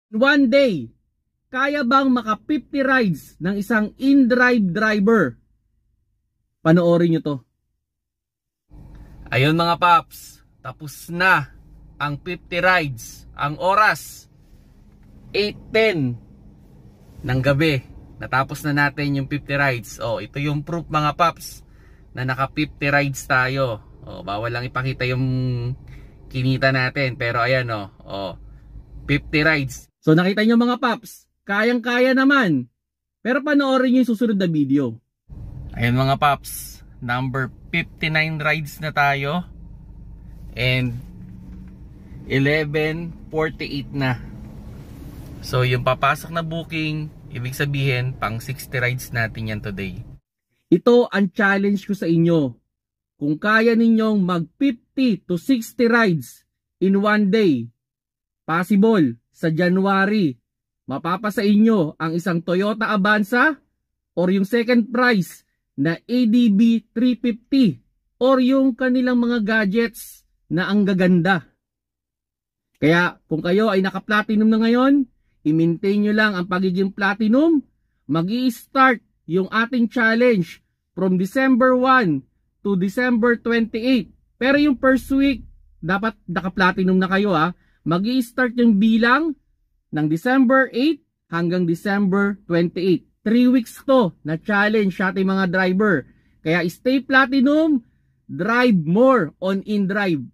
One day, kaya bang maka 50 rides ng isang in-drive driver? Panoorin nyo to. Ayun mga paps, tapos na ang 50 rides. Ang oras 8:10 ng gabi. Natapos na natin yung 50 rides. Ito yung proof mga paps na naka 50 rides tayo. Bawal lang ipakita yung kinita natin, pero ayan 50 rides. So nakita nyo mga paps, kayang-kaya naman. Pero panoorin nyo yung susunod na video. Ayun mga paps, number 59 rides na tayo. And 11:48 na. So yung papasok na booking, ibig sabihin pang 60 rides natin yan today. Ito ang challenge ko sa inyo. Kung kaya ninyong mag 50 to 60 rides in one day, possible sa January, mapapasa inyo ang isang Toyota Avanza or yung second prize na ADB 350 or yung kanilang mga gadgets na ang gaganda. Kaya kung kayo ay naka-platinum na ngayon, i-maintain nyo lang ang pagiging platinum. Mag-i-start yung ating challenge from December 1 to December 28. Pero yung first week, dapat naka-platinum na kayo ha. Mag-i-start yung bilang ng December 8 hanggang December 28. 3 weeks to na challenge sa ating mga driver. Kaya stay platinum, drive more on InDrive.